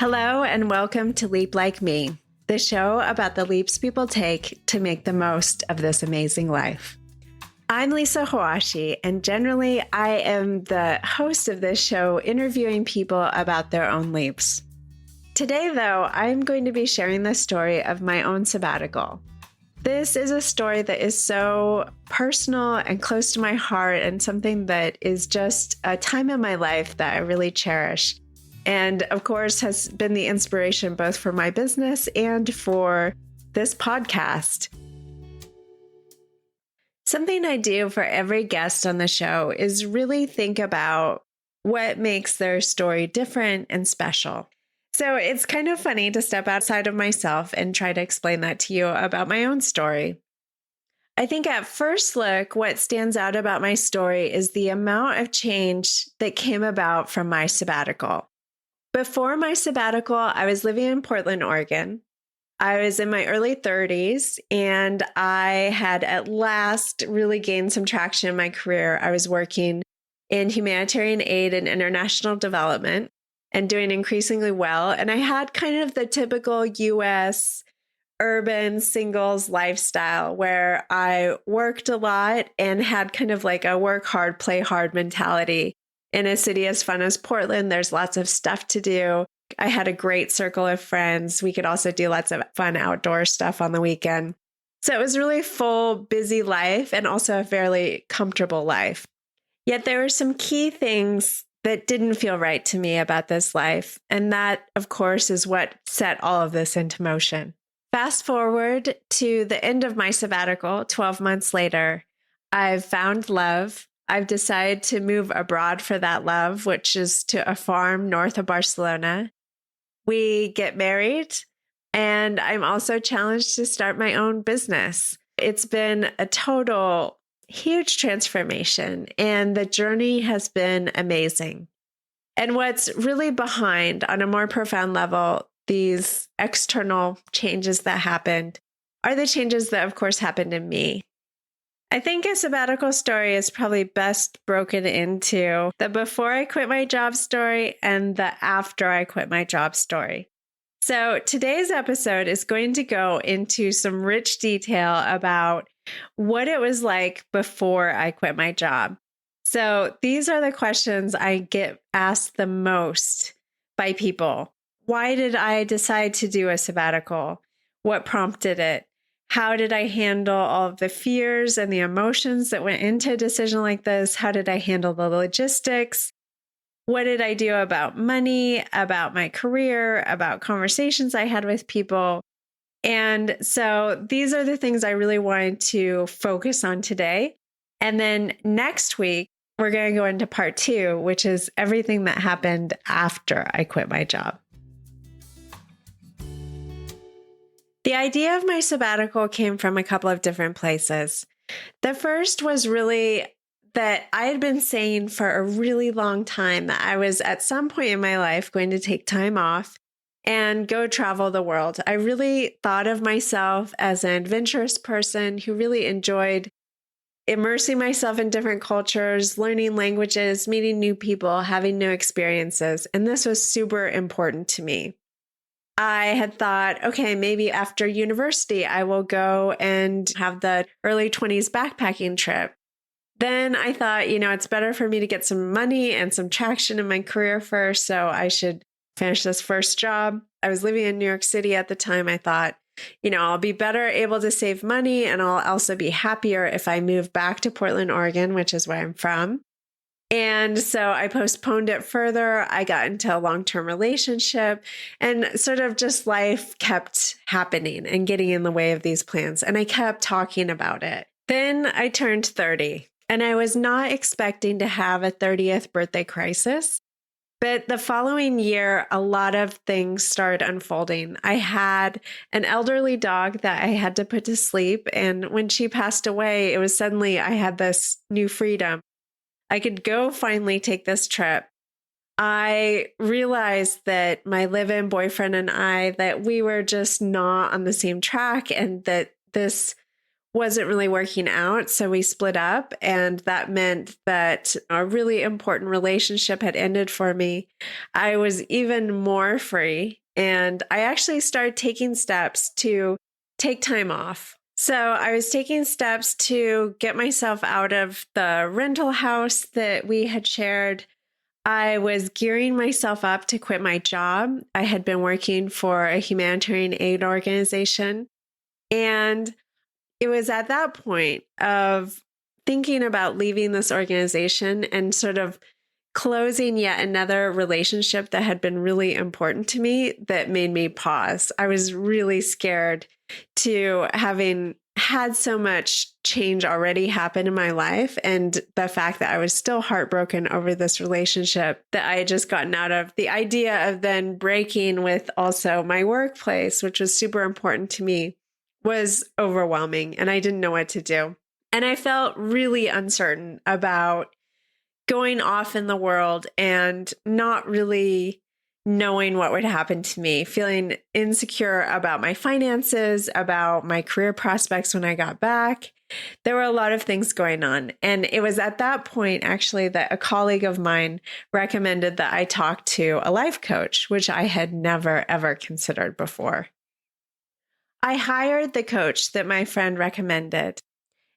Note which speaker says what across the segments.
Speaker 1: Hello, and welcome to Leap Like Me, the show about the leaps people take to make the most of this amazing life. I'm Lisa Hoashi, and generally, I am the host of this show, interviewing people about their own leaps. Today, though, I'm going to be sharing the story of my own sabbatical. This is a story that is so personal and close to my heart, and something that is just a time in my life that I really cherish. And of course, has been the inspiration both for my business and for this podcast. Something I do for every guest on the show is really think about what makes their story different and special. So it's kind of funny to step outside of myself and try to explain that to you about my own story. I think at first look, what stands out about my story is the amount of change that came about from my sabbatical. Before my sabbatical, I was living in Portland, Oregon. I was in my early 30s, and I had at last really gained some traction in my career. I was working in humanitarian aid and international development and doing increasingly well. And I had kind of the typical US urban singles lifestyle where I worked a lot and had kind of like a work hard, play hard mentality. In a city as fun as Portland, there's lots of stuff to do. I had a great circle of friends. We could also do lots of fun outdoor stuff on the weekend. So it was really full, busy life and also a fairly comfortable life. Yet there were some key things that didn't feel right to me about this life. And that, of course, is what set all of this into motion. Fast forward to the end of my sabbatical, 12 months later, I've found love. I've decided to move abroad for that love, which is to a farm north of Barcelona. We get married, and I'm also challenged to start my own business. It's been a total huge transformation, and the journey has been amazing. And what's really behind, on a more profound level, these external changes that happened are the changes that, of course, happened in me. I think a sabbatical story is probably best broken into the before I quit my job story and the after I quit my job story. So today's episode is going to go into some rich detail about what it was like before I quit my job. So these are the questions I get asked the most by people. Why did I decide to do a sabbatical? What prompted it? How did I handle all of the fears and the emotions that went into a decision like this? How did I handle the logistics? What did I do about money, about my career, about conversations I had with people? And so these are the things I really wanted to focus on today. And then next week, we're going to go into part 2, which is everything that happened after I quit my job. The idea of my sabbatical came from a couple of different places. The first was really that I had been saying for a really long time that I was at some point in my life going to take time off and go travel the world. I really thought of myself as an adventurous person who really enjoyed immersing myself in different cultures, learning languages, meeting new people, having new experiences. And this was super important to me. I had thought, okay, maybe after university, I will go and have the early 20s backpacking trip. Then I thought, it's better for me to get some money and some traction in my career first. So I should finish this first job. I was living in New York City at the time. I thought, I'll be better able to save money, and I'll also be happier if I move back to Portland, Oregon, which is where I'm from. And so I postponed it further. I got into a long-term relationship, and sort of just life kept happening and getting in the way of these plans. And I kept talking about it. Then I turned 30, and I was not expecting to have a 30th birthday crisis. But the following year, a lot of things started unfolding. I had an elderly dog that I had to put to sleep. And when she passed away, it was suddenly I had this new freedom. I could go finally take this trip. I realized that my live-in boyfriend and I, that we were just not on the same track, and that this wasn't really working out. So we split up, and that meant that a really important relationship had ended for me. I was even more free, and I actually started taking steps to take time off. So I was taking steps to get myself out of the rental house that we had shared. I was gearing myself up to quit my job. I had been working for a humanitarian aid organization, and it was at that point of thinking about leaving this organization and sort of closing yet another relationship that had been really important to me that made me pause. I was really scared to having had so much change already happen in my life, and the fact that I was still heartbroken over this relationship that I had just gotten out of. The idea of then breaking with also my workplace, which was super important to me, was overwhelming, and I didn't know what to do. And I felt really uncertain about going off in the world and not really knowing what would happen to me, feeling insecure about my finances, about my career prospects when I got back. There were a lot of things going on. And it was at that point, actually, that a colleague of mine recommended that I talk to a life coach, which I had never, ever considered before. I hired the coach that my friend recommended.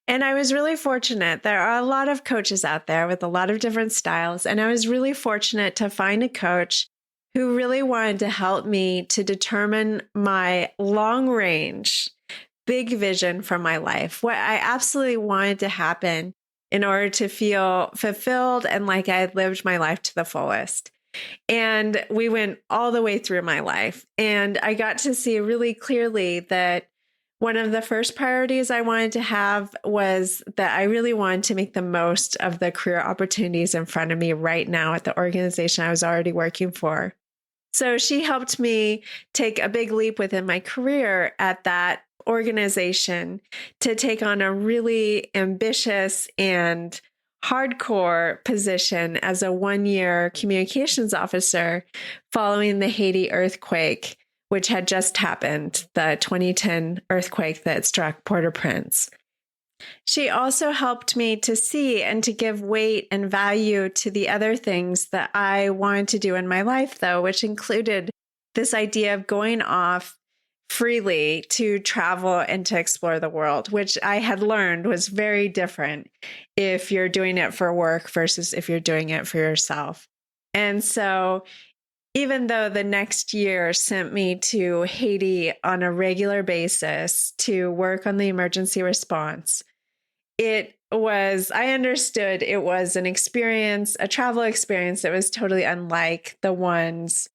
Speaker 1: And I was really fortunate. There are a lot of coaches out there with a lot of different styles. And I was really fortunate to find a coach who really wanted to help me to determine my long range, big vision for my life, what I absolutely wanted to happen in order to feel fulfilled and like I had lived my life to the fullest. And we went all the way through my life. And I got to see really clearly that one of the first priorities I wanted to have was that I really wanted to make the most of the career opportunities in front of me right now at the organization I was already working for. So she helped me take a big leap within my career at that organization to take on a really ambitious and hardcore position as a 1-year communications officer following the Haiti earthquake, which had just happened, the 2010 earthquake that struck Port-au-Prince. She also helped me to see and to give weight and value to the other things that I wanted to do in my life, though, which included this idea of going off freely to travel and to explore the world, which I had learned was very different if you're doing it for work versus if you're doing it for yourself. And so even though the next year sent me to Haiti on a regular basis to work on the emergency response, I understood it was an experience, a travel experience that was totally unlike the ones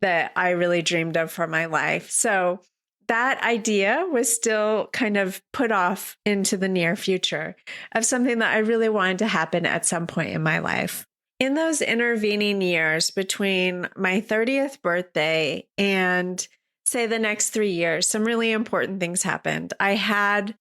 Speaker 1: that I really dreamed of for my life. So that idea was still kind of put off into the near future of something that I really wanted to happen at some point in my life. In those intervening years between my 30th birthday and, say, the next 3 years, some really important things happened. I had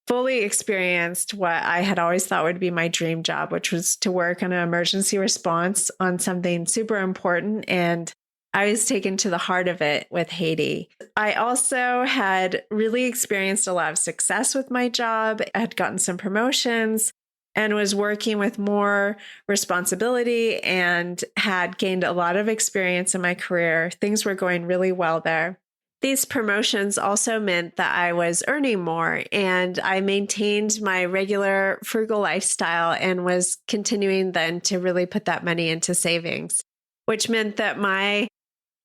Speaker 1: fully experienced what I had always thought would be my dream job, which was to work on an emergency response on something super important. And I was taken to the heart of it with Haiti. I also had really experienced a lot of success with my job. I had gotten some promotions and was working with more responsibility and had gained a lot of experience in my career. Things were going really well there. These promotions also meant that I was earning more, and I maintained my regular frugal lifestyle and was continuing then to really put that money into savings, which meant that my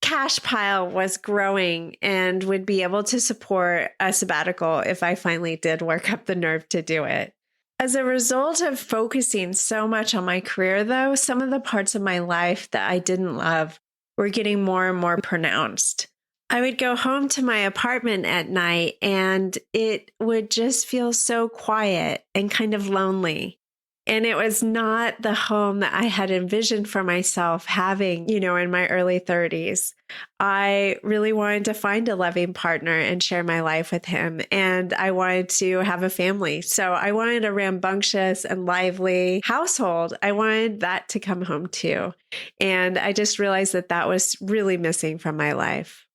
Speaker 1: cash pile was growing and would be able to support a sabbatical if I finally did work up the nerve to do it. As a result of focusing so much on my career, though, some of the parts of my life that I didn't love were getting more and more pronounced. I would go home to my apartment at night and it would just feel so quiet and kind of lonely. And it was not the home that I had envisioned for myself having, in my early 30s. I really wanted to find a loving partner and share my life with him. And I wanted to have a family. So I wanted a rambunctious and lively household. I wanted that to come home too. And I just realized that that was really missing from my life.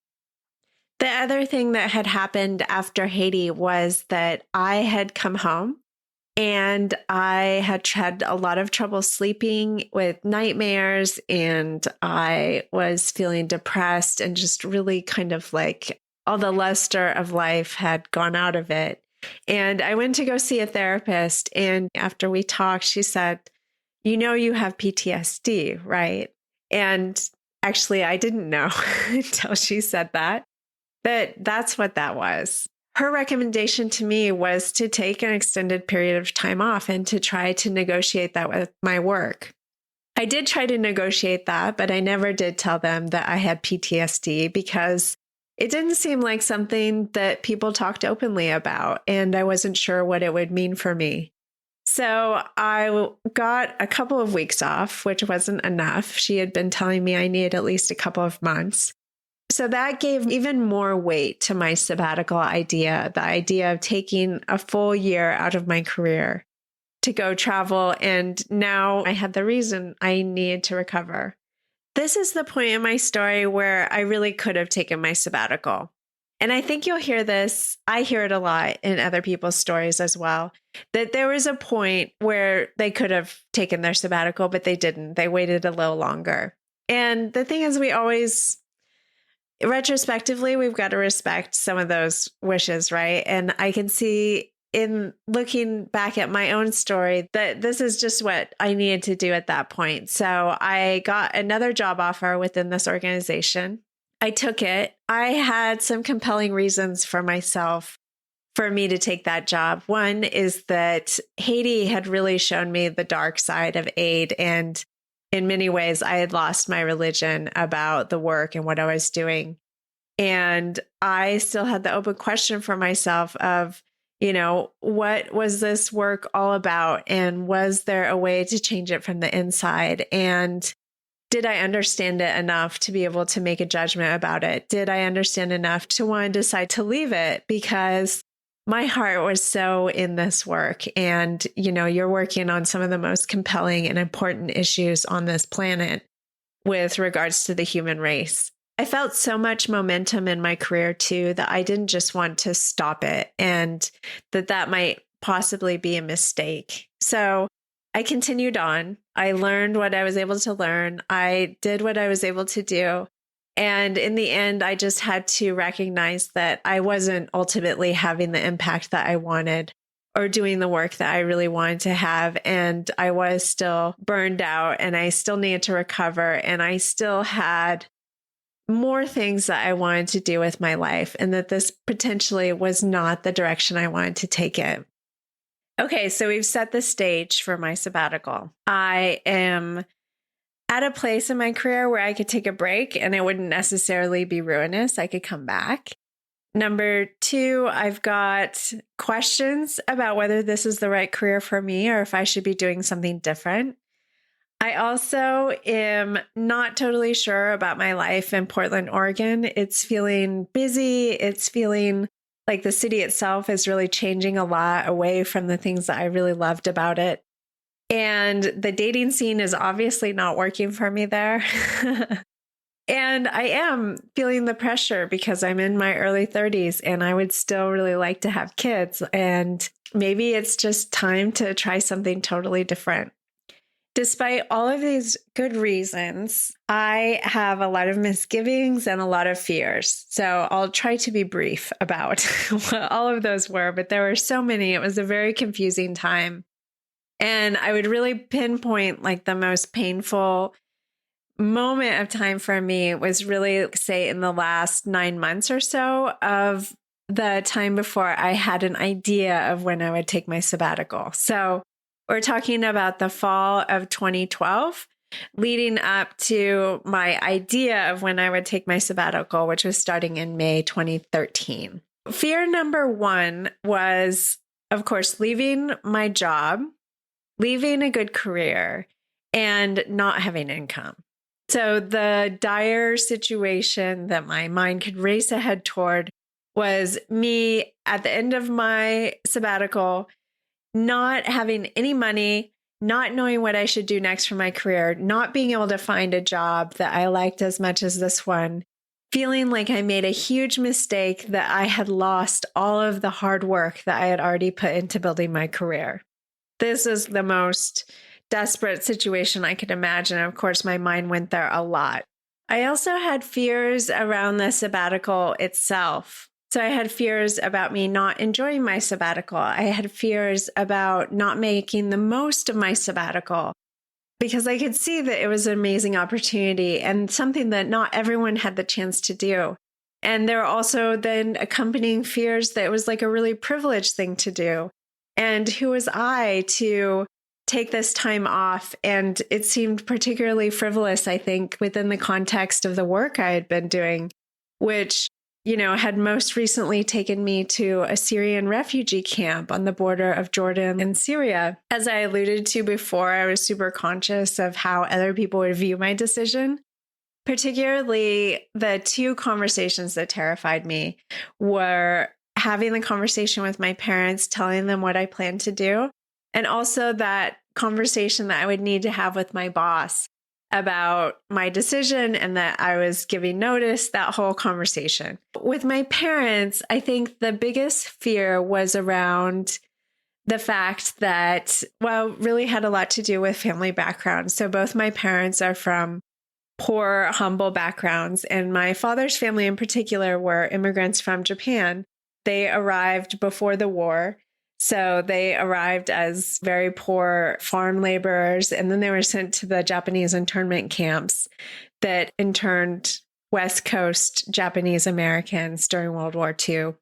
Speaker 1: The other thing that had happened after Haiti was that I had come home and I had a lot of trouble sleeping with nightmares, and I was feeling depressed and just really kind of like all the luster of life had gone out of it. And I went to go see a therapist. And after we talked, she said, "You know, you have PTSD, right?" And actually, I didn't know until she said that. But that's what that was. Her recommendation to me was to take an extended period of time off and to try to negotiate that with my work. I did try to negotiate that, but I never did tell them that I had PTSD because it didn't seem like something that people talked openly about, and I wasn't sure what it would mean for me. So I got a couple of weeks off, which wasn't enough. She had been telling me I needed at least a couple of months. So that gave even more weight to my sabbatical idea, the idea of taking a full year out of my career to go travel. And now I had the reason I needed to recover. This is the point in my story where I really could have taken my sabbatical. And I think you'll hear this. I hear it a lot in other people's stories as well, that there was a point where they could have taken their sabbatical, but they didn't. They waited a little longer. And the thing is, retrospectively, we've got to respect some of those wishes, right? And I can see in looking back at my own story that this is just what I needed to do at that point. So I got another job offer within this organization. I took it. I had some compelling reasons for myself for me to take that job. One is that Haiti had really shown me the dark side of aid, and in many ways, I had lost my religion about the work and what I was doing. And I still had the open question for myself of, what was this work all about? And was there a way to change it from the inside? And did I understand it enough to be able to make a judgment about it? Did I understand enough to want to decide to leave it? Because my heart was so in this work. And, you're working on some of the most compelling and important issues on this planet with regards to the human race. I felt so much momentum in my career too, that I didn't just want to stop it, and that might possibly be a mistake. So I continued on. I learned what I was able to learn. I did what I was able to do. And in the end, I just had to recognize that I wasn't ultimately having the impact that I wanted or doing the work that I really wanted to have. And I was still burned out, and I still needed to recover. And I still had more things that I wanted to do with my life, and that this potentially was not the direction I wanted to take it. Okay, so we've set the stage for my sabbatical. I am at a place in my career where I could take a break and it wouldn't necessarily be ruinous. I could come back. Number two, I've got questions about whether this is the right career for me or if I should be doing something different. I also am not totally sure about my life in Portland, Oregon. It's feeling busy. It's feeling like the city itself is really changing a lot away from the things that I really loved about it. And the dating scene is obviously not working for me there. And I am feeling the pressure because I'm in my early 30s and I would still really like to have kids. And maybe it's just time to try something totally different. Despite all of these good reasons, I have a lot of misgivings and a lot of fears. So I'll try to be brief about what all of those were, but there were so many. It was a very confusing time. And I would really pinpoint like the most painful moment of time for me was really, say, in the last 9 months or so of the time before I had an idea of when I would take my sabbatical. So we're talking about the fall of 2012, leading up to my idea of when I would take my sabbatical, which was starting in May 2013. Fear number one was, of course, leaving my job, leaving a good career, and not having income. So the dire situation that my mind could race ahead toward was me at the end of my sabbatical, not having any money, not knowing what I should do next for my career, not being able to find a job that I liked as much as this one, feeling like I made a huge mistake, that I had lost all of the hard work that I had already put into building my career. This is the most desperate situation I could imagine. Of course, my mind went there a lot. I also had fears around the sabbatical itself. So I had fears about me not enjoying my sabbatical. I had fears about not making the most of my sabbatical, because I could see that it was an amazing opportunity and something that not everyone had the chance to do. And there were also then accompanying fears that it was like a really privileged thing to do. And who was I to take this time off? And it seemed particularly frivolous, I think, within the context of the work I had been doing, which, had most recently taken me to a Syrian refugee camp on the border of Jordan and Syria. As I alluded to before, I was super conscious of how other people would view my decision. Particularly, the two conversations that terrified me were having the conversation with my parents, telling them what I planned to do, and also that conversation that I would need to have with my boss about my decision and that I was giving notice, that whole conversation. With my parents, I think the biggest fear was around the fact that, really had a lot to do with family background. So both my parents are from poor, humble backgrounds, and my father's family in particular were immigrants from Japan. They arrived before the war. So they arrived as very poor farm laborers, and then they were sent to the Japanese internment camps that interned West Coast Japanese Americans during World War II.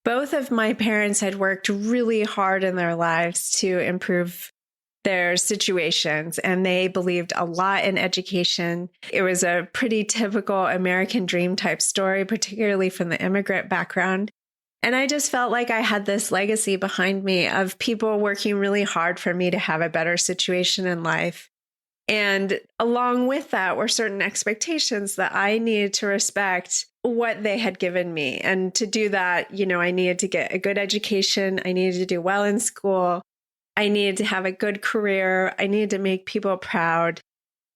Speaker 1: Both of my parents had worked really hard in their lives to improve their situations, and they believed a lot in education. It was a pretty typical American dream type story, particularly from the immigrant background. And I just felt like I had this legacy behind me of people working really hard for me to have a better situation in life. And along with that were certain expectations that I needed to respect what they had given me. And to do that, I needed to get a good education. I needed to do well in school. I needed to have a good career. I needed to make people proud.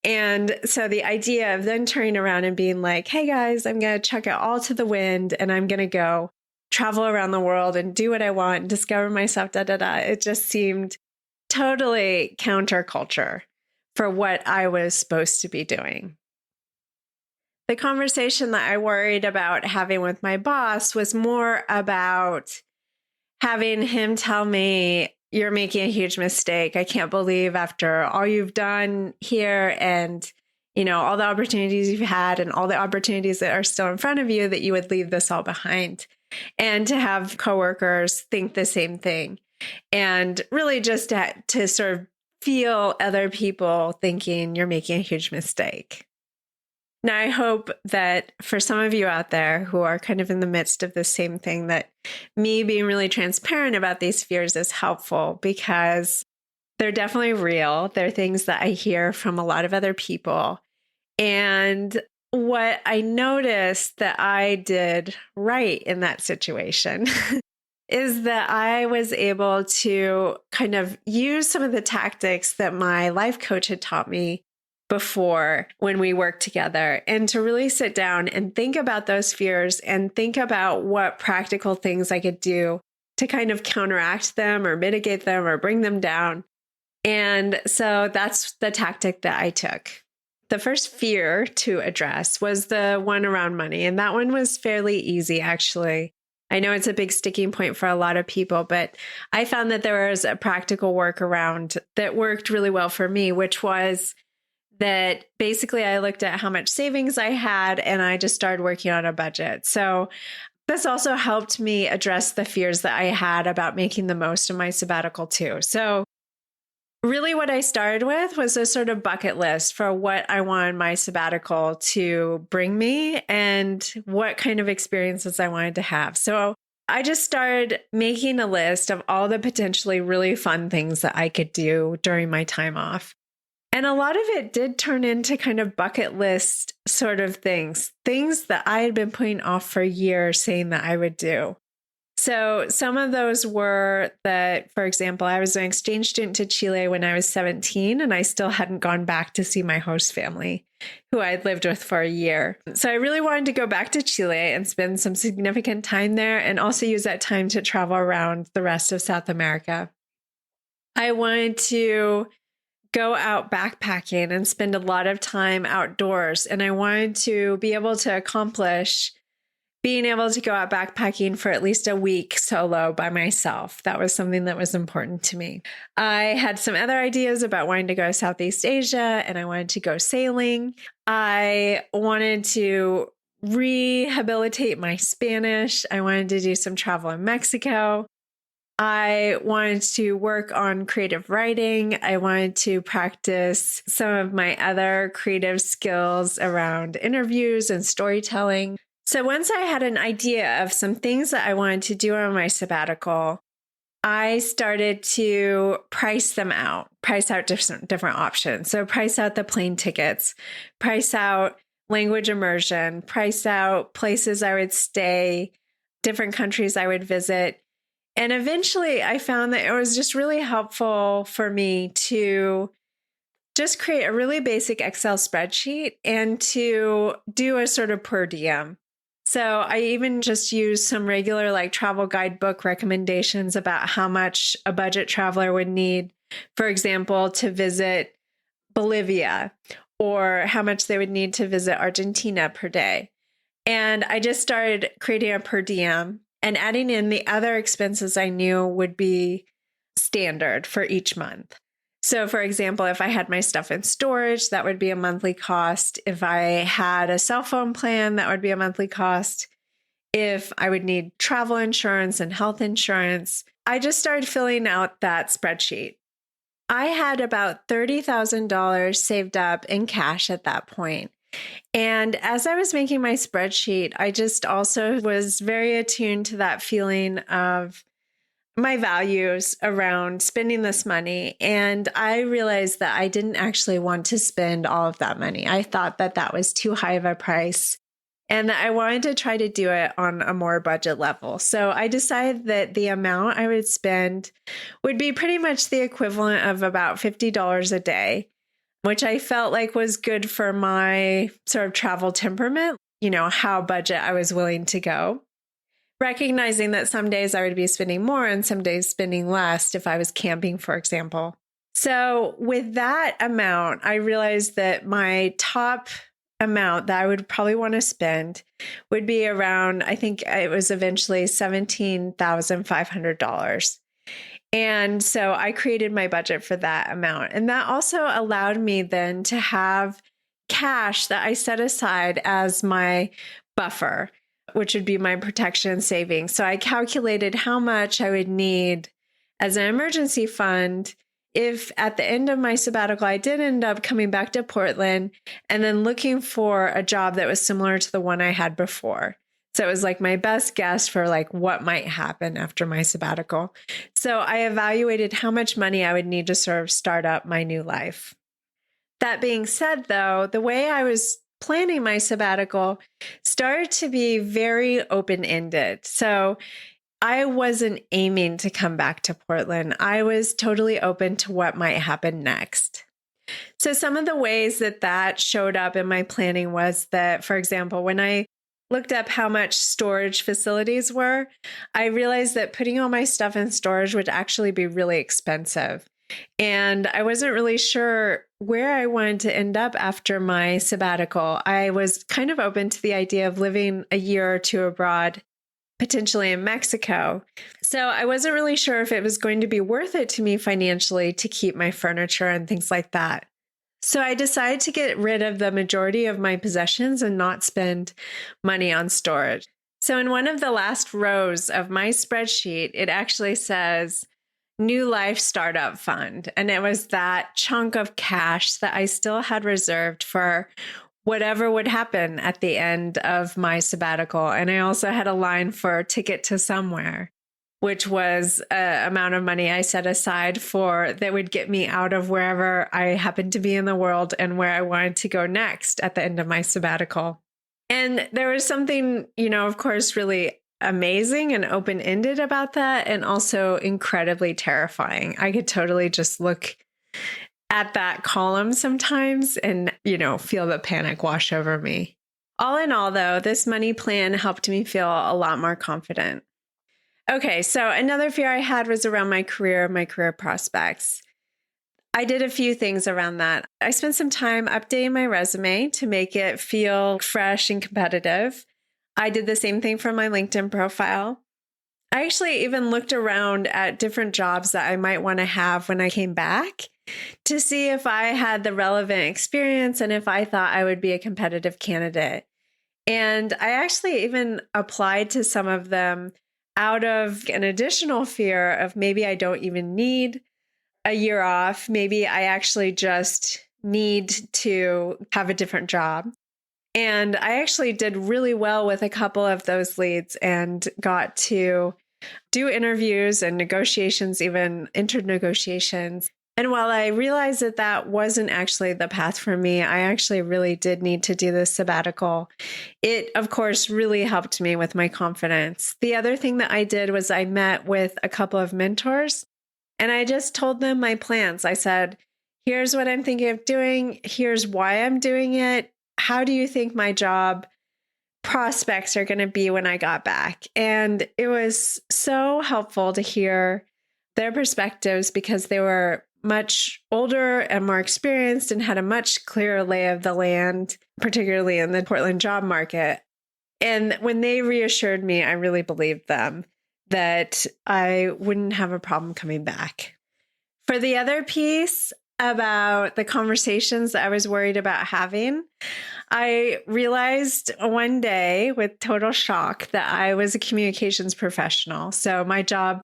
Speaker 1: And so the idea of then turning around and being like, hey guys, I'm going to chuck it all to the wind and I'm going to go travel around the world and do what I want and discover myself, it just seemed totally counterculture for what I was supposed to be doing. The conversation that I worried about having with my boss was more about having him tell me, you're making a huge mistake. I can't believe after all you've done here and, all the opportunities you've had and all the opportunities that are still in front of you, that you would leave this all behind. And to have coworkers think the same thing. And really just to sort of feel other people thinking you're making a huge mistake. Now, I hope that for some of you out there who are kind of in the midst of the same thing, that me being really transparent about these fears is helpful, because they're definitely real. They're things that I hear from a lot of other people. And what I noticed that I did right in that situation is that I was able to kind of use some of the tactics that my life coach had taught me before when we worked together, and to really sit down and think about those fears and think about what practical things I could do to kind of counteract them or mitigate them or bring them down. And so that's the tactic that I took. The first fear to address was the one around money. And that one was fairly easy, actually. I know it's a big sticking point for a lot of people, but I found that there was a practical workaround that worked really well for me, which was that basically I looked at how much savings I had and I just started working on a budget. So this also helped me address the fears that I had about making the most of my sabbatical too. So really what I started with was a sort of bucket list for what I wanted my sabbatical to bring me and what kind of experiences I wanted to have. So I just started making a list of all the potentially really fun things that I could do during my time off. And a lot of it did turn into kind of bucket list sort of things that I had been putting off for years saying that I would do. So some of those were that, for example, I was an exchange student to Chile when I was 17, and I still hadn't gone back to see my host family, who I'd lived with for a year. So I really wanted to go back to Chile and spend some significant time there, and also use that time to travel around the rest of South America. I wanted to go out backpacking and spend a lot of time outdoors, and I wanted to be able to accomplish being able to go out backpacking for at least a week solo by myself. That was something that was important to me. I had some other ideas about wanting to go to Southeast Asia, and I wanted to go sailing. I wanted to rehabilitate my Spanish. I wanted to do some travel in Mexico. I wanted to work on creative writing. I wanted to practice some of my other creative skills around interviews and storytelling. So once I had an idea of some things that I wanted to do on my sabbatical, I started to price out different options. So price out the plane tickets, price out language immersion, price out places I would stay, different countries I would visit. And eventually I found that it was just really helpful for me to just create a really basic Excel spreadsheet and to do a sort of per diem. So I even just used some regular travel guidebook recommendations about how much a budget traveler would need, for example, to visit Bolivia, or how much they would need to visit Argentina per day. And I just started creating a per diem and adding in the other expenses I knew would be standard for each month. So for example, if I had my stuff in storage, that would be a monthly cost. If I had a cell phone plan, that would be a monthly cost. If I would need travel insurance and health insurance, I just started filling out that spreadsheet. I had about $30,000 saved up in cash at that point. And as I was making my spreadsheet, I just also was very attuned to that feeling of my values around spending this money. And I realized that I didn't actually want to spend all of that money. I thought that that was too high of a price, and that I wanted to try to do it on a more budget level. So I decided that the amount I would spend would be pretty much the equivalent of about $50 a day, which I felt like was good for my sort of travel temperament, how budget I was willing to go. Recognizing that some days I would be spending more and some days spending less if I was camping, for example. So with that amount, I realized that my top amount that I would probably want to spend would be around, I think it was eventually $17,500. And so I created my budget for that amount. And that also allowed me then to have cash that I set aside as my buffer, which would be my protection savings. So I calculated how much I would need as an emergency fund if at the end of my sabbatical, I did end up coming back to Portland and then looking for a job that was similar to the one I had before. So it was like my best guess for what might happen after my sabbatical. So I evaluated how much money I would need to sort of start up my new life. That being said, though, the way I was planning my sabbatical started to be very open-ended. So I wasn't aiming to come back to Portland. I was totally open to what might happen next. So some of the ways that showed up in my planning was that, for example, when I looked up how much storage facilities were, I realized that putting all my stuff in storage would actually be really expensive. And I wasn't really sure where I wanted to end up after my sabbatical. I was kind of open to the idea of living a year or two abroad, potentially in Mexico. So I wasn't really sure if it was going to be worth it to me financially to keep my furniture and things like that. So I decided to get rid of the majority of my possessions and not spend money on storage. So in one of the last rows of my spreadsheet, it actually says New Life Startup Fund. And it was that chunk of cash that I still had reserved for whatever would happen at the end of my sabbatical. And I also had a line for ticket to somewhere, which was an amount of money I set aside for that would get me out of wherever I happened to be in the world and where I wanted to go next at the end of my sabbatical. And there was something, of course, really amazing and open-ended about that, and also incredibly terrifying. I could totally just look at that column sometimes and, feel the panic wash over me. All in all, though, this money plan helped me feel a lot more confident. Okay, so another fear I had was around my career prospects. I did a few things around that. I spent some time updating my resume to make it feel fresh and competitive. I did the same thing for my LinkedIn profile. I actually even looked around at different jobs that I might want to have when I came back to see if I had the relevant experience and if I thought I would be a competitive candidate. And I actually even applied to some of them out of an additional fear of maybe I don't even need a year off. Maybe I actually just need to have a different job. And I actually did really well with a couple of those leads and got to do interviews and negotiations, even entered negotiations. And while I realized that that wasn't actually the path for me, I actually really did need to do this sabbatical. It, of course, really helped me with my confidence. The other thing that I did was I met with a couple of mentors and I just told them my plans. I said, here's what I'm thinking of doing. Here's why I'm doing it. How do you think my job prospects are going to be when I got back? And it was so helpful to hear their perspectives because they were much older and more experienced and had a much clearer lay of the land, particularly in the Portland job market. And when they reassured me, I really believed them that I wouldn't have a problem coming back. For the other piece about the conversations that I was worried about having, I realized one day with total shock that I was a communications professional. So my job,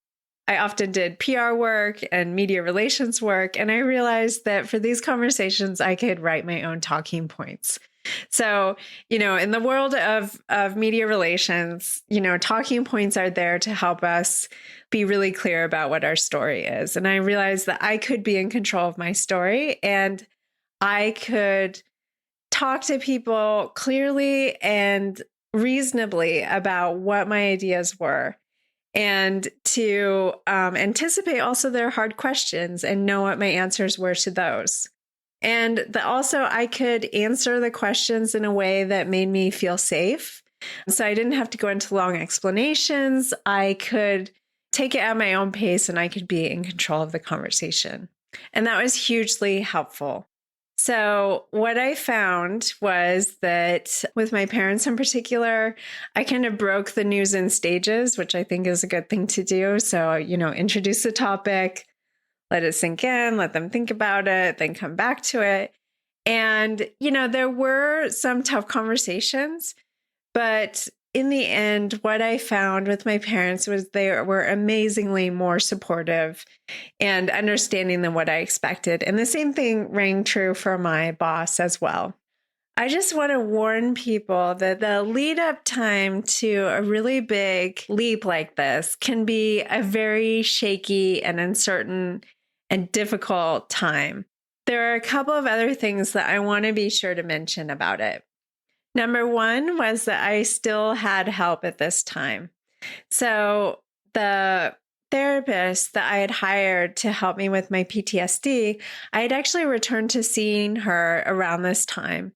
Speaker 1: I often did PR work and media relations work. And I realized that for these conversations, I could write my own talking points. So, in the world of media relations, talking points are there to help us be really clear about what our story is. And I realized that I could be in control of my story and I could talk to people clearly and reasonably about what my ideas were and to anticipate also their hard questions and know what my answers were to those. And also I could answer the questions in a way that made me feel safe. So I didn't have to go into long explanations. I could take it at my own pace and I could be in control of the conversation. And that was hugely helpful. So what I found was that with my parents in particular, I kind of broke the news in stages, which I think is a good thing to do. So, introduce the topic, let it sink in, let them think about it, then come back to it. And, there were some tough conversations, but in the end, what I found with my parents was they were amazingly more supportive and understanding than what I expected. And the same thing rang true for my boss as well. I just want to warn people that the lead up time to a really big leap like this can be a very shaky and uncertain and difficult time. There are a couple of other things that I want to be sure to mention about it. Number one was that I still had help at this time. So the therapist that I had hired to help me with my PTSD, I had actually returned to seeing her around this time.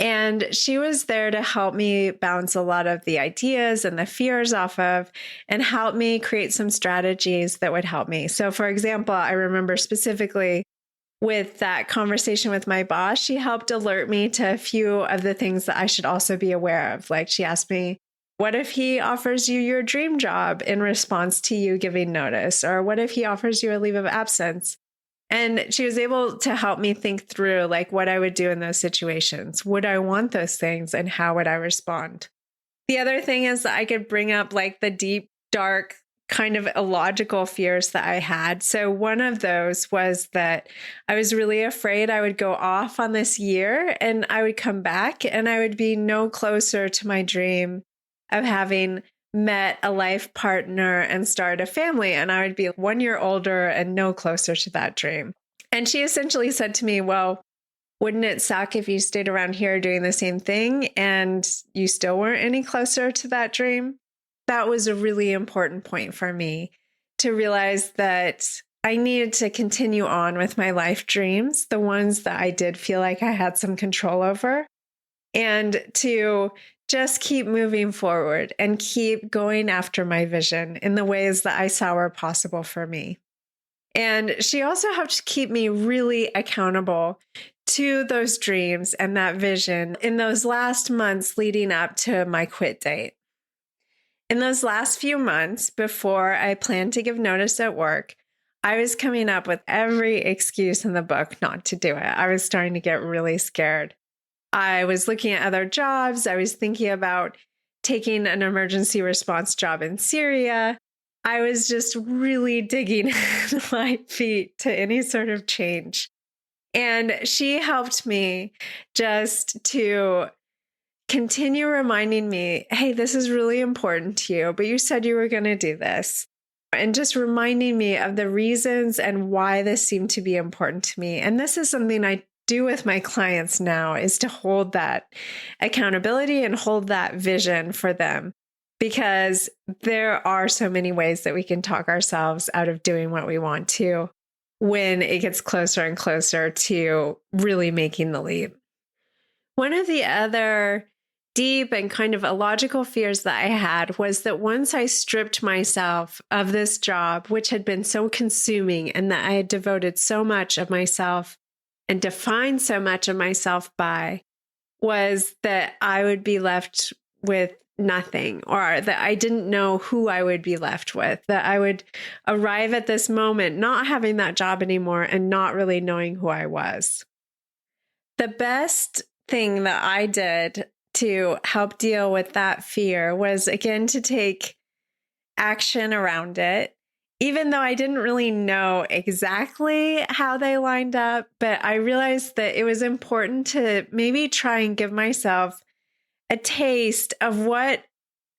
Speaker 1: And she was there to help me bounce a lot of the ideas and the fears off of and help me create some strategies that would help me. So for example, I remember specifically with that conversation with my boss, she helped alert me to a few of the things that I should also be aware of. Like she asked me, what if he offers you your dream job in response to you giving notice? Or what if he offers you a leave of absence? And she was able to help me think through like what I would do in those situations. Would I want those things and how would I respond? The other thing is that I could bring up like the deep, dark, kind of illogical fears that I had. So one of those was that I was really afraid I would go off on this year and I would come back and I would be no closer to my dream of having met a life partner and start a family. And I would be 1 year older and no closer to that dream. And she essentially said to me, well, wouldn't it suck if you stayed around here doing the same thing and you still weren't any closer to that dream? that was a really important point for me to realize that I needed to continue on with my life dreams, the ones that I did feel like I had some control over, and to just keep moving forward and keep going after my vision in the ways that I saw were possible for me. And she also helped keep me really accountable to those dreams and that vision in those last months leading up to my quit date. In those last few months before I planned to give notice at work, I was coming up with every excuse in the book not to do it. I was starting to get really scared. I was looking at other jobs. I was thinking about taking an emergency response job in Syria. I was just really digging my feet to any sort of change. And she helped me just to continue reminding me, hey, this is really important to you, but you said you were going to do this. And just reminding me of the reasons and why this seemed to be important to me. And this is something I do with my clients now, is to hold that accountability and hold that vision for them. Because there are so many ways that we can talk ourselves out of doing what we want to when it gets closer and closer to really making the leap. One of the other deep and kind of illogical fears that I had was that once I stripped myself of this job, which had been so consuming and that I had devoted so much of myself and defined so much of myself by, was that I would be left with nothing, or that I didn't know who I would be left with, that I would arrive at this moment not having that job anymore and not really knowing who I was. The best thing that I did to help deal with that fear was, again, to take action around it, even though I didn't really know exactly how they lined up. But I realized that it was important to maybe try and give myself a taste of what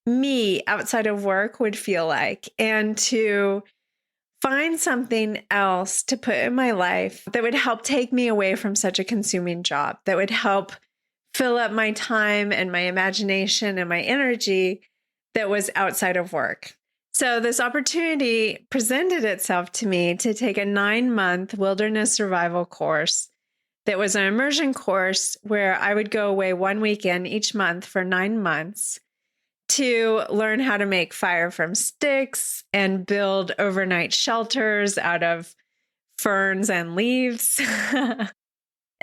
Speaker 1: me outside of work would feel like, and to find something else to put in my life that would help take me away from such a consuming job, that would help fill up my time and my imagination and my energy that was outside of work. So this opportunity presented itself to me to take a 9-month wilderness survival course that was an immersion course where I would go away one weekend each month for 9 months to learn how to make fire from sticks and build overnight shelters out of ferns and leaves.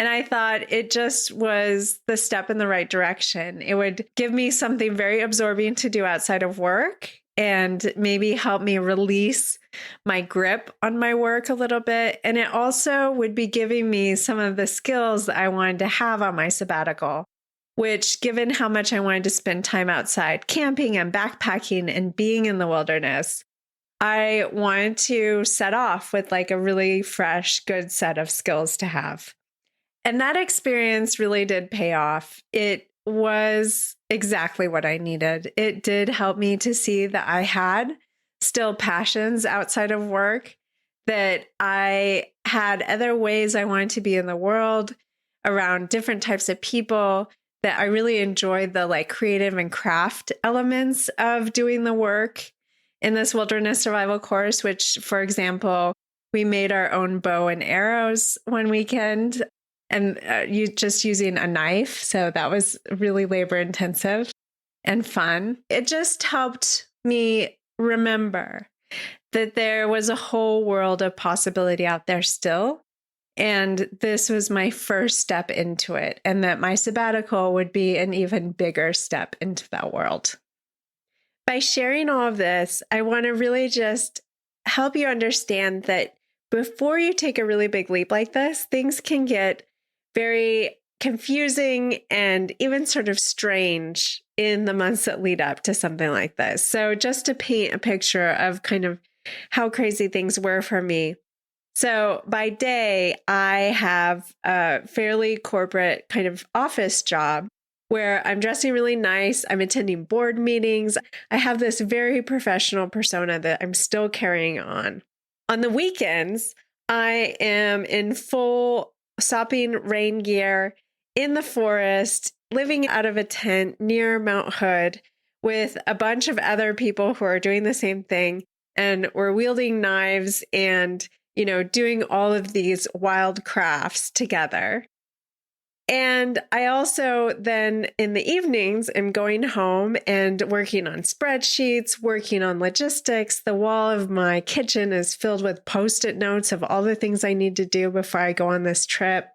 Speaker 1: And I thought it just was the step in the right direction. It would give me something very absorbing to do outside of work and maybe help me release my grip on my work a little bit. And it also would be giving me some of the skills that I wanted to have on my sabbatical, which, given how much I wanted to spend time outside camping and backpacking and being in the wilderness, I wanted to set off with like a really fresh, good set of skills to have. And that experience really did pay off. It was exactly what I needed. It did help me to see that I had still passions outside of work, that I had other ways I wanted to be in the world, around different types of people, that I really enjoyed the like creative and craft elements of doing the work in this wilderness survival course, which, for example, we made our own bow and arrows one weekend, and you just using a knife. So that was really labor intensive and fun. It just helped me remember that there was a whole world of possibility out there still. And this was my first step into it, and that my sabbatical would be an even bigger step into that world. By sharing all of this, I want to really just help you understand that before you take a really big leap like this, things can get very confusing and even sort of strange in the months that lead up to something like this. So just to paint a picture of kind of how crazy things were for me. So by day, I have a fairly corporate kind of office job where I'm dressing really nice. I'm attending board meetings. I have this very professional persona that I'm still carrying on. On the weekends, I am in full sopping rain gear in the forest, living out of a tent near Mount Hood, with a bunch of other people who are doing the same thing. And we're wielding knives and, doing all of these wild crafts together. And I also then in the evenings am going home and working on spreadsheets, working on logistics. The wall of my kitchen is filled with Post-it notes of all the things I need to do before I go on this trip.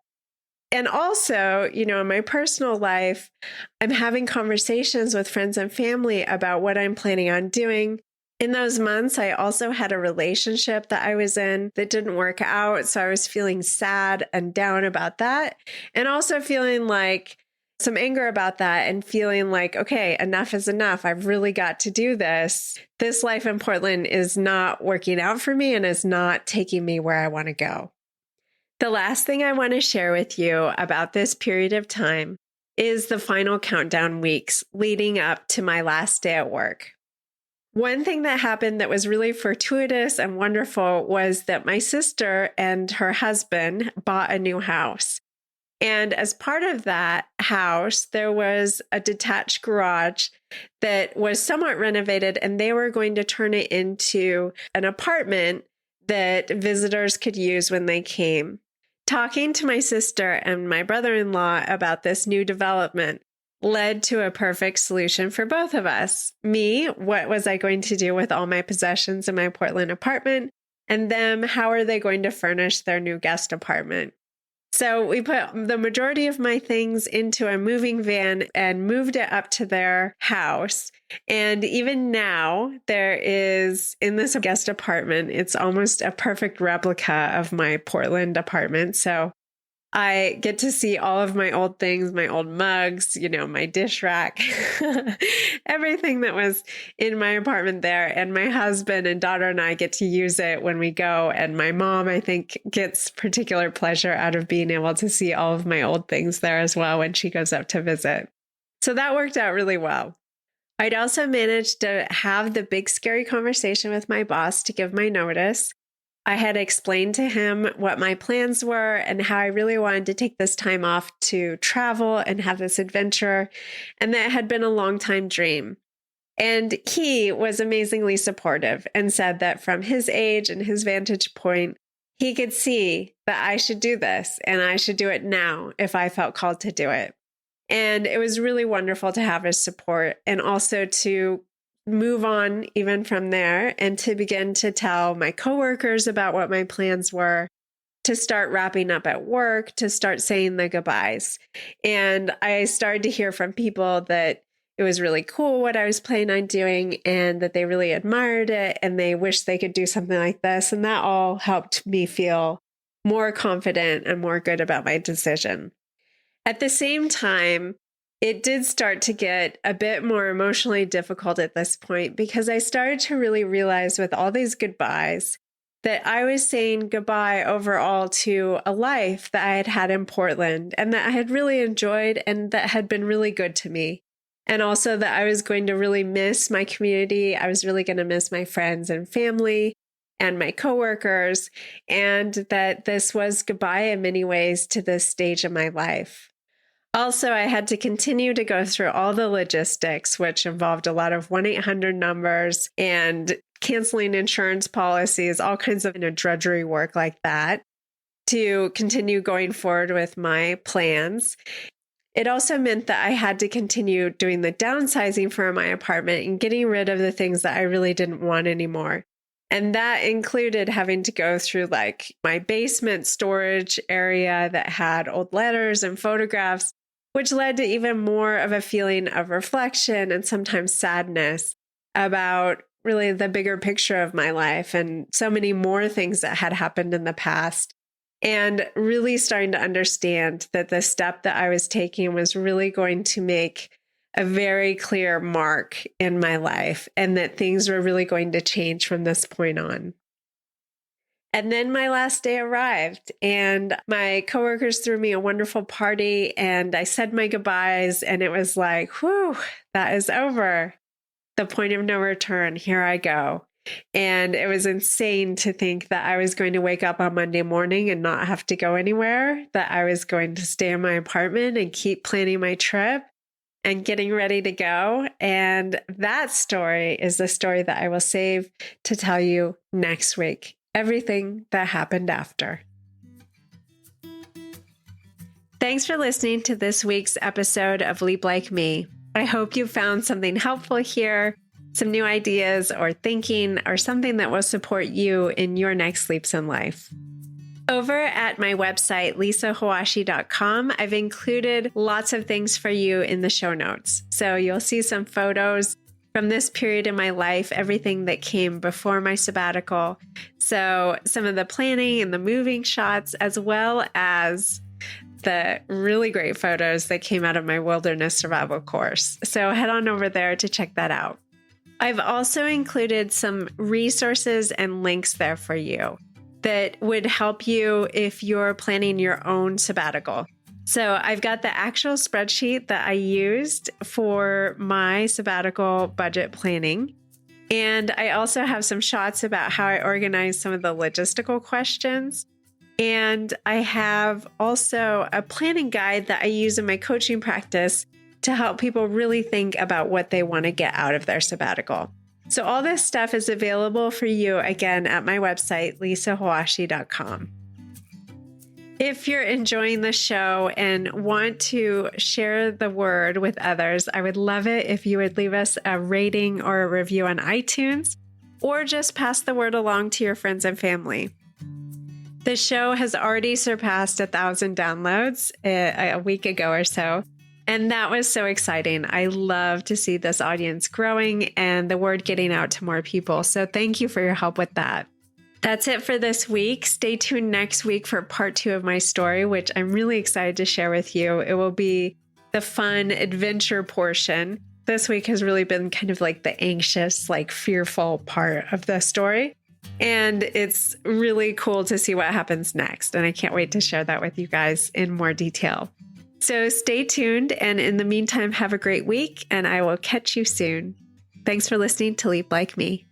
Speaker 1: And also, in my personal life, I'm having conversations with friends and family about what I'm planning on doing. In those months, I also had a relationship that I was in that didn't work out. So I was feeling sad and down about that. And also feeling like some anger about that and feeling like, okay, enough is enough. I've really got to do this. This life in Portland is not working out for me and is not taking me where I want to go. The last thing I want to share with you about this period of time is the final countdown weeks leading up to my last day at work. One thing that happened that was really fortuitous and wonderful was that my sister and her husband bought a new house. And as part of that house, there was a detached garage that was somewhat renovated, and they were going to turn it into an apartment that visitors could use when they came. Talking to my sister and my brother-in-law about this new development led to a perfect solution for both of us. Me, what was I going to do with all my possessions in my Portland apartment? And them, how are they going to furnish their new guest apartment? So we put the majority of my things into a moving van and moved it up to their house. And even now, there is, in this guest apartment, it's almost a perfect replica of my Portland apartment. So I get to see all of my old things, my old mugs, my dish rack, everything that was in my apartment there. And my husband and daughter and I get to use it when we go. And my mom, I think, gets particular pleasure out of being able to see all of my old things there as well when she goes up to visit. So that worked out really well. I'd also managed to have the big, scary conversation with my boss to give my notice. I had explained to him what my plans were and how I really wanted to take this time off to travel and have this adventure, and that had been a long time dream. And he was amazingly supportive and said that from his age and his vantage point, he could see that I should do this and I should do it now if I felt called to do it. And it was really wonderful to have his support and also to move on even from there and to begin to tell my coworkers about what my plans were, to start wrapping up at work, to start saying the goodbyes. And I started to hear from people that it was really cool what I was planning on doing and that they really admired it and they wished they could do something like this. And that all helped me feel more confident and more good about my decision. At the same time, it did start to get a bit more emotionally difficult at this point because I started to really realize with all these goodbyes that I was saying goodbye overall to a life that I had had in Portland and that I had really enjoyed and that had been really good to me. And also that I was going to really miss my community. I was really going to miss my friends and family and my coworkers, and that this was goodbye in many ways to this stage of my life. Also, I had to continue to go through all the logistics, which involved a lot of 1-800 numbers and canceling insurance policies, all kinds of drudgery work like that, to continue going forward with my plans. It also meant that I had to continue doing the downsizing for my apartment and getting rid of the things that I really didn't want anymore. And that included having to go through like my basement storage area that had old letters and photographs, which led to even more of a feeling of reflection and sometimes sadness about really the bigger picture of my life and so many more things that had happened in the past. And really starting to understand that the step that I was taking was really going to make a very clear mark in my life and that things were really going to change from this point on. And then my last day arrived and my coworkers threw me a wonderful party and I said my goodbyes and it was like, whew, that is over. The point of no return. Here I go. And it was insane to think that I was going to wake up on Monday morning and not have to go anywhere, that I was going to stay in my apartment and keep planning my trip. and getting ready to go. And that story is the story that I will save to tell you next week. Everything that happened after. Thanks for listening to this week's episode of Leap Like Me. I hope you found something helpful here, some new ideas or thinking, or something that will support you in your next leaps in life. Over at my website, lisahoashi.com, I've included lots of things for you in the show notes. So you'll see some photos from this period in my life, everything that came before my sabbatical. So some of the planning and the moving shots, as well as the really great photos that came out of my wilderness survival course. So head on over there to check that out. I've also included some resources and links there for you that would help you if you're planning your own sabbatical. So I've got the actual spreadsheet that I used for my sabbatical budget planning. And I also have some shots about how I organized some of the logistical questions. And I have also a planning guide that I use in my coaching practice to help people really think about what they want to get out of their sabbatical. So all this stuff is available for you, again, at my website, lisahoashi.com. If you're enjoying the show and want to share the word with others, I would love it if you would leave us a rating or a review on iTunes, or just pass the word along to your friends and family. The show has already surpassed 1,000 downloads a week ago or so. And that was so exciting. I love to see this audience growing and the word getting out to more people. So thank you for your help with that. That's it for this week. Stay tuned next week for part 2 of my story, which I'm really excited to share with you. It will be the fun adventure portion. This week has really been kind of like the anxious, fearful part of the story. And it's really cool to see what happens next. And I can't wait to share that with you guys in more detail. So stay tuned. And in the meantime, have a great week, and I will catch you soon. Thanks for listening to Leap Like Me.